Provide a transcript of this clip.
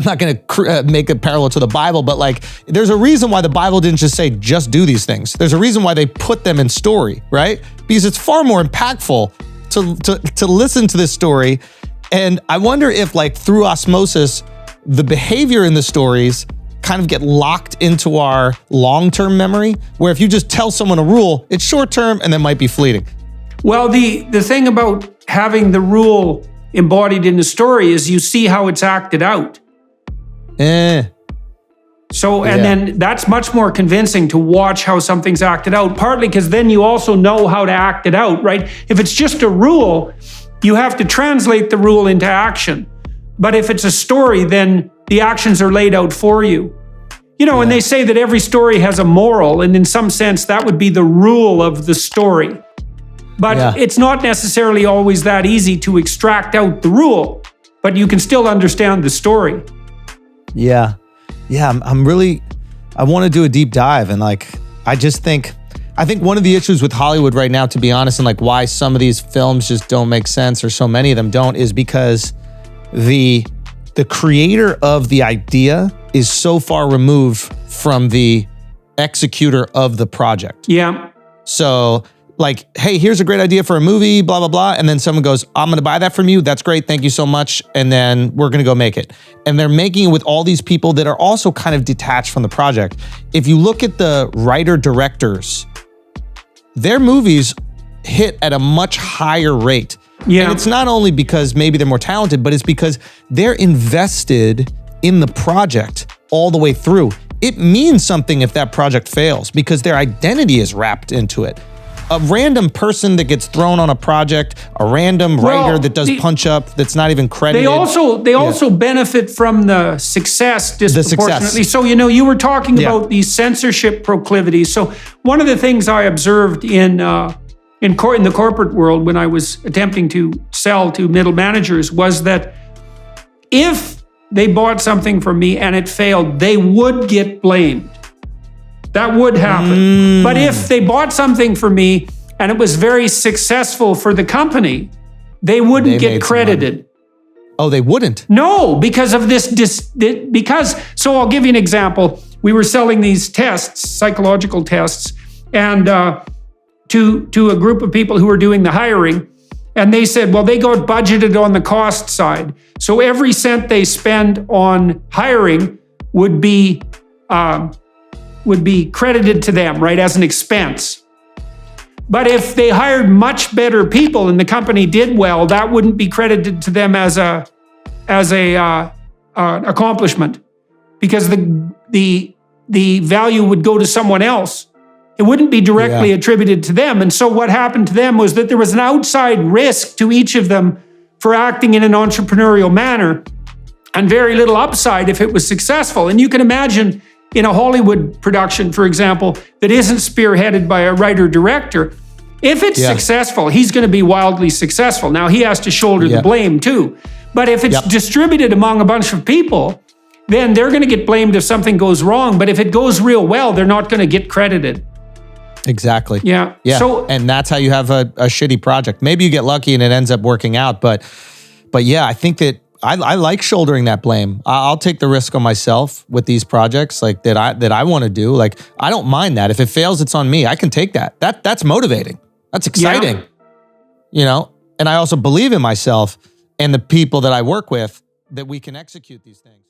I'm not going to make a parallel to the Bible, but like, there's a reason why the Bible didn't just say, just do these things. There's a reason why they put them in story, right? Because it's far more impactful to listen to this story. And I wonder if like through osmosis, the behavior in the stories kind of get locked into our long-term memory, where if you just tell someone a rule, it's short-term and then might be fleeting. Well, the thing about having the rule embodied in the story is you see how it's acted out. So, and then that's much more convincing to watch how something's acted out, partly because then you also know how to act it out, right? If it's just a rule, you have to translate the rule into action. But if it's a story, then the actions are laid out for you. You know, and they say that every story has a moral, and in some sense, that would be the rule of the story. But it's not necessarily always that easy to extract out the rule, but you can still understand the story. Yeah. I want to do a deep dive. And like, I think one of the issues with Hollywood right now, to be honest, and like why some of these films just don't make sense, or so many of them don't, is because the creator of the idea is so far removed from the executor of the project. Yeah. So like, hey, here's a great idea for a movie, blah, blah, blah. And then someone goes, I'm going to buy that from you. That's great. Thank you so much. And then we're going to go make it. And they're making it with all these people that are also kind of detached from the project. If you look at the writer-directors, their movies hit at a much higher rate. Yeah. And it's not only because maybe they're more talented, but it's because they're invested in the project all the way through. It means something if that project fails because their identity is wrapped into it. A random person that gets thrown on a project, a random writer that does punch up that's not even credited. They also benefit from the success disproportionately. So, you know, you were talking about these censorship proclivities. So one of the things I observed in the corporate world when I was attempting to sell to middle managers was that if they bought something from me and it failed, they would get blamed. That would happen. But if they bought something from me and it was very successful for the company, they wouldn't get credited. Oh, they wouldn't? No, because of this, so I'll give you an example. We were selling these tests, psychological tests, and to a group of people who were doing the hiring. And they said, well, they got budgeted on the cost side. So every cent they spend on hiring would be credited to them, right, as an expense. But if they hired much better people and the company did well, that wouldn't be credited to them as a accomplishment, because the value would go to someone else. It wouldn't be directly attributed to them. And so what happened to them was that there was an outside risk to each of them for acting in an entrepreneurial manner, and very little upside if it was successful. And you can imagine in a Hollywood production, for example, that isn't spearheaded by a writer-director, if it's successful, he's going to be wildly successful. Now, he has to shoulder the blame too. But if it's distributed among a bunch of people, then they're going to get blamed if something goes wrong. But if it goes real well, they're not going to get credited. Exactly. Yeah. So, and that's how you have a shitty project. Maybe you get lucky and it ends up working out. But yeah, I think that I like shouldering that blame. I'll take the risk on myself with these projects like that I want to do. Like, I don't mind that. If it fails, it's on me. I can take that. That's motivating. That's exciting. You know, and I also believe in myself and the people that I work with that we can execute these things.